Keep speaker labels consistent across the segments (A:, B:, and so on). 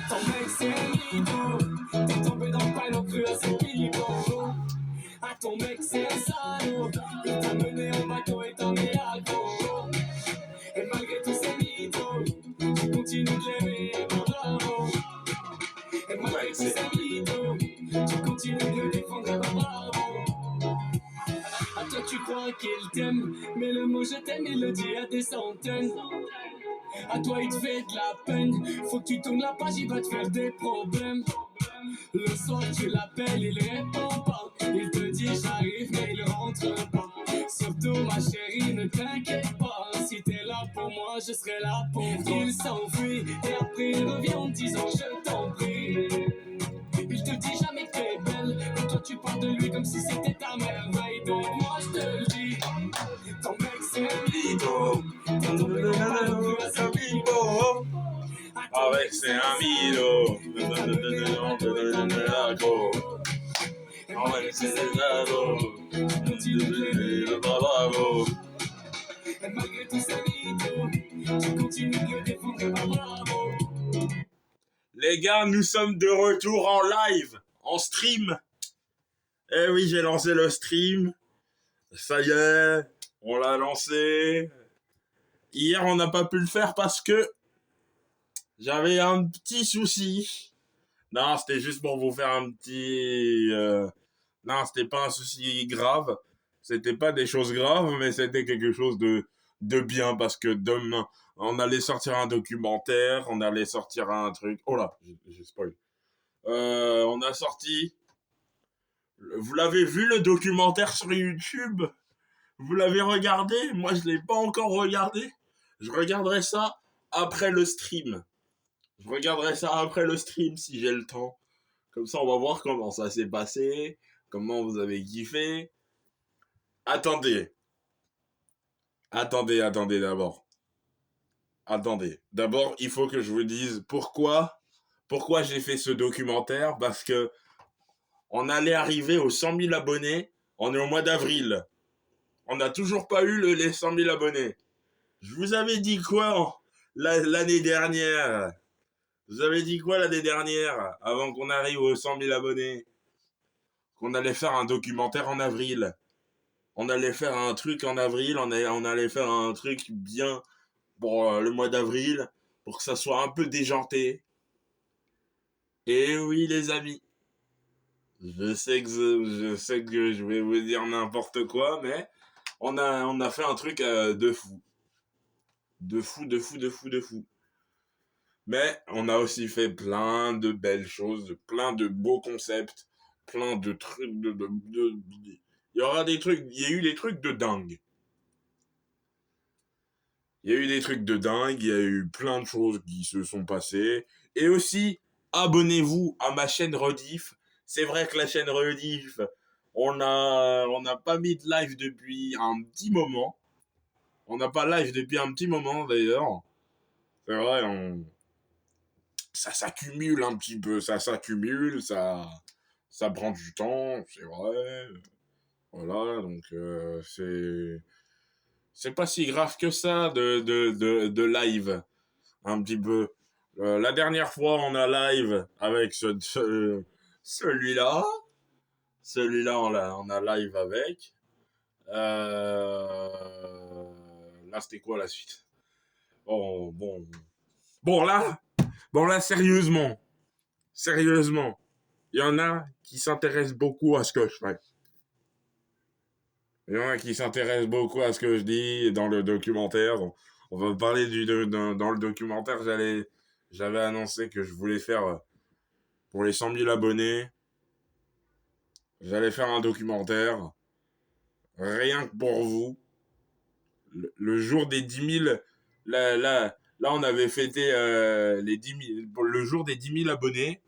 A: Ton mec c'est un mytho, t'es tombé dans le pain, cru à ses pivots. Ah ton mec c'est un salaud, il t'a mené en bateau et t'en es accro. Et malgré tous ces mythos, tu continues de l'aimer, bravo. Et malgré tous ces mythos, tu continues de le défendre, bravo. À toi tu crois qu'il t'aime, mais le mot je t'aime il le dit à des centaines. À toi il te fait de la peine, faut que tu tournes la page, il va te faire des problèmes. Le soir tu l'appelles, il répond pas. Il te dit j'arrive mais il rentre pas. Surtout ma chérie ne t'inquiète pas. Si t'es là pour moi je serai là pour toi. Il s'enfuit et après il revient en disant je t'en prie. Il te dit jamais que t'es belle, et toi tu parles de lui comme si c'était ta merveille. Donc moi je te le dis, ton mec c'est un mytho. T'es tombé dans le mal, c'est un mytho.
B: Avec c'est un mytho. Avec c'est des ados. Bravo.
A: Et malgré tous ces mythos, tu continues de le défendre, bravo.
B: Les gars, nous sommes de retour en live, en stream. Eh oui, j'ai lancé le stream. Ça y est, on l'a lancé. Hier, on n'a pas pu le faire parce que j'avais un petit souci. Non, c'était juste pour vous faire un petit... Non, c'était pas un souci grave. C'était pas des choses graves, mais c'était quelque chose de bien parce que demain, on allait sortir un documentaire, on allait sortir un truc... Oh là, j'ai spoil. On a sorti... Vous l'avez vu le documentaire sur YouTube? Vous l'avez regardé? Moi, je l'ai pas encore regardé. Je regarderai ça après le stream. Je regarderai ça après le stream si j'ai le temps. Comme ça, on va voir comment ça s'est passé, comment vous avez kiffé. Attendez d'abord. Attendez. D'abord, il faut que je vous dise pourquoi j'ai fait ce documentaire. Parce que on allait arriver aux 100 000 abonnés. On est au mois d'avril. On n'a toujours pas eu les 100 000 abonnés. Je vous avais dit quoi l'année dernière? Vous avez dit quoi l'année dernière, avant qu'on arrive aux 100 000 abonnés? Qu'on allait faire un documentaire en avril. On allait faire un truc en avril, on allait faire un truc bien pour le mois d'avril, pour que ça soit un peu déjanté. Et oui, les amis, je sais que je vais vous dire n'importe quoi, mais on a fait un truc de fou. De fou. Mais on a aussi fait plein de belles choses, plein de beaux concepts, plein de trucs il y aura des trucs, il y a eu des trucs de dingue. Il y a eu des trucs de dingue, il y a eu plein de choses qui se sont passées. Et aussi, abonnez-vous à ma chaîne Rediff. C'est vrai que la chaîne Rediff, on n'a pas mis de live depuis un petit moment. On n'a pas live depuis un petit moment d'ailleurs. C'est vrai, ça s'accumule un petit peu, ça prend du temps, c'est vrai. Voilà, donc c'est pas si grave que ça de live, un petit peu. La dernière fois, on a live avec celui-là. Celui-là, on a live avec. Là, c'était quoi la suite? Bon, là, sérieusement, il y en a qui s'intéressent beaucoup à ce que je fais. Il y en a qui s'intéressent beaucoup à ce que je dis dans le documentaire. On va parler dans le documentaire, j'avais annoncé que je voulais faire pour les 100 000 abonnés. J'allais faire un documentaire rien que pour vous. Le jour des 10 000, là, on avait fêté les 10 000, pour le jour des 10 000 abonnés.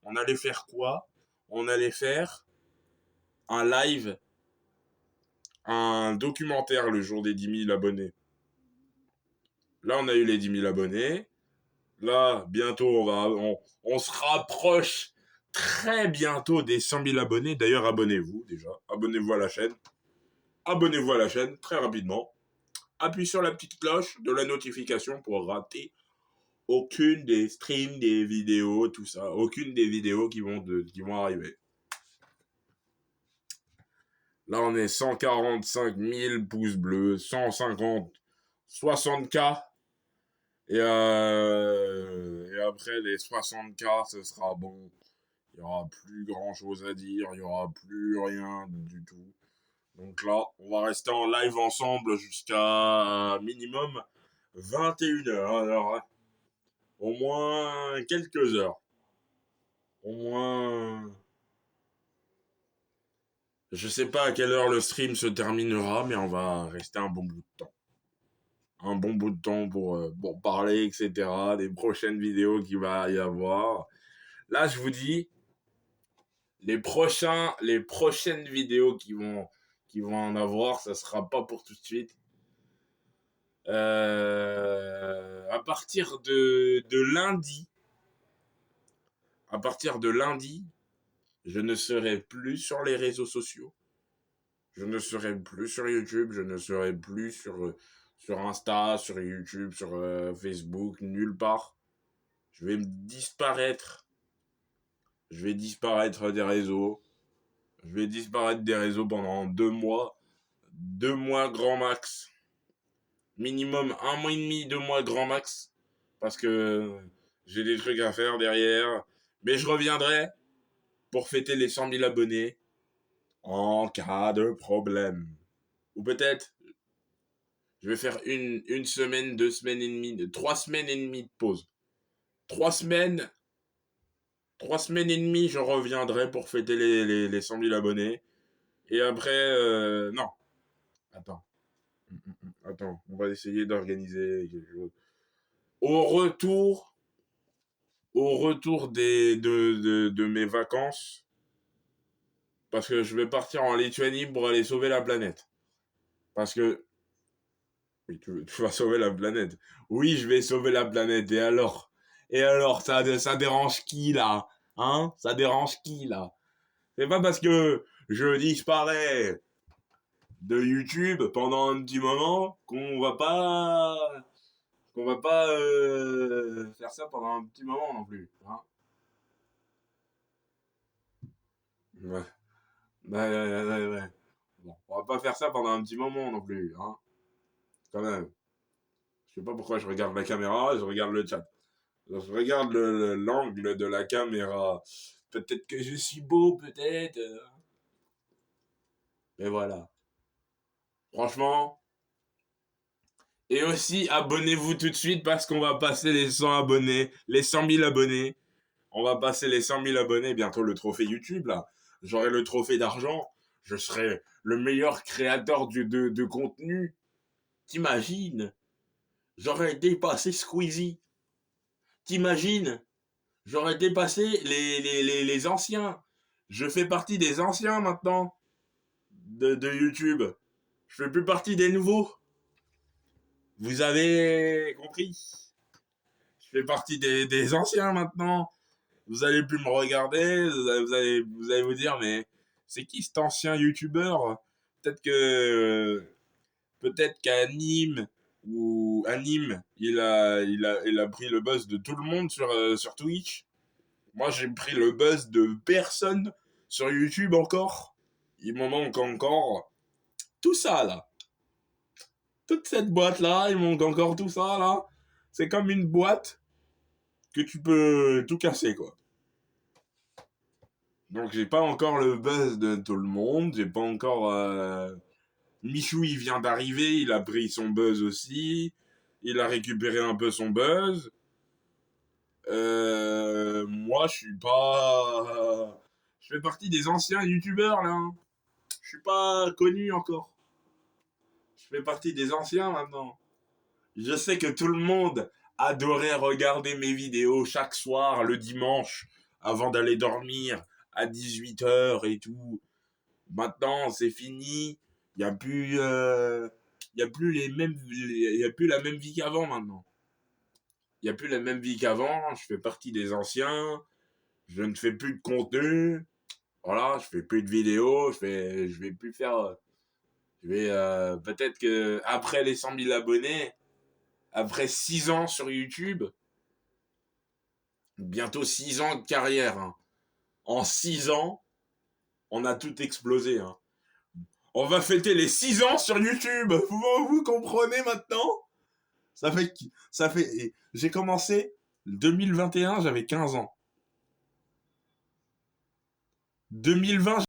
B: On allait faire quoi? On allait faire un live, un documentaire le jour des 10 000 abonnés. Là, on a eu les 10 000 abonnés. Là, bientôt, on se rapproche très bientôt des 100 000 abonnés. D'ailleurs, abonnez-vous déjà. Abonnez-vous à la chaîne. Abonnez-vous à la chaîne très rapidement. Appuyez sur la petite cloche de la notification pour rater aucune des streams, des vidéos, tout ça. Aucune des vidéos qui vont arriver. Là, on est 145 000 pouces bleus, 150, 60K. Et après les 60K, ce sera bon. Il n'y aura plus grand chose à dire, il n'y aura plus rien du tout. Donc là, on va rester en live ensemble jusqu'à minimum 21h. Alors, au moins quelques heures. Au moins. Je sais pas à quelle heure le stream se terminera, mais on va rester un bon bout de temps. Un bon bout de temps pour parler, etc. Des prochaines vidéos qu'il va y avoir. Là, je vous dis, les prochaines vidéos qui vont en avoir, ça sera pas pour tout de suite. À partir de lundi, je ne serai plus sur les réseaux sociaux. Je ne serai plus sur YouTube, je ne serai plus sur Insta, sur YouTube, sur Facebook, nulle part. Je vais disparaître. Je vais disparaître des réseaux. Je vais disparaître des réseaux pendant 2 mois. 2 mois grand max. Minimum 1 mois et demi, 2 mois grand max. Parce que j'ai des trucs à faire derrière. Mais je reviendrai pour fêter les 100 000 abonnés en cas de problème. Ou peut-être, je vais faire une semaine, 2 semaines et demie, 3 semaines et demie de pause. 3 semaines et demie, je reviendrai pour fêter les 100 000 abonnés. Et après, non. Attends, on va essayer d'organiser quelque chose. Au retour de mes vacances, parce que je vais partir en Lituanie pour aller sauver la planète. Parce que... Oui, tu vas sauver la planète. Oui, je vais sauver la planète. Et alors, ça dérange qui, là? Hein? Ça dérange qui, là? C'est pas parce que je disparais de YouTube pendant un petit moment qu'on va pas faire ça pendant un petit moment non plus. Hein? Ouais. Ouais. Bon, on va pas faire ça pendant un petit moment non plus. Hein? Quand même. Je sais pas pourquoi je regarde la caméra, je regarde le chat. Je regarde l'angle de la caméra. Peut-être que je suis beau, peut-être. Mais voilà. Franchement. Et aussi, abonnez-vous tout de suite parce qu'on va passer les 100 abonnés. Les 100 000 abonnés. On va passer les 100 000 abonnés. Bientôt le trophée YouTube, là. J'aurai le trophée d'argent. Je serai le meilleur créateur de contenu. T'imagines? J'aurais dépassé Squeezie. T'imagines? J'aurais dépassé les anciens. Je fais partie des anciens maintenant de YouTube. Je fais plus partie des nouveaux. Vous avez compris? Je fais partie des anciens maintenant. Vous allez plus me regarder. Vous allez vous dire, mais c'est qui cet ancien YouTuber? Peut-être qu'à Nîmes il a pris le buzz de tout le monde sur Twitch. Moi, j'ai pris le buzz de personne sur YouTube encore. Il m'en manque encore tout ça, là. Toute cette boîte-là, il manque encore tout ça, là. C'est comme une boîte que tu peux tout casser, quoi. Donc, j'ai pas encore le buzz de tout le monde. J'ai pas encore... Michou, il vient d'arriver. Il a pris son buzz aussi. Il a récupéré un peu son buzz. Moi, je suis pas... Je fais partie des anciens youtubeurs, là. Je suis pas connu encore. Je fais partie des anciens, maintenant. Je sais que tout le monde adorait regarder mes vidéos chaque soir, le dimanche, avant d'aller dormir, à 18h et tout. Maintenant, c'est fini. Il n'y a plus... Il y a plus la même vie qu'avant, maintenant. Il n'y a plus la même vie qu'avant. Je fais partie des anciens. Je ne fais plus de contenu. Voilà, je fais plus de vidéos. Je vais plus faire... Je vais... peut-être que après les 100 000 abonnés, après 6 ans sur YouTube, bientôt 6 ans de carrière. Hein. En 6 ans, on a tout explosé. Hein. On va fêter les 6 ans sur YouTube. Vous comprenez maintenant? Ça fait. J'ai commencé 2021, j'avais 15 ans. 2020,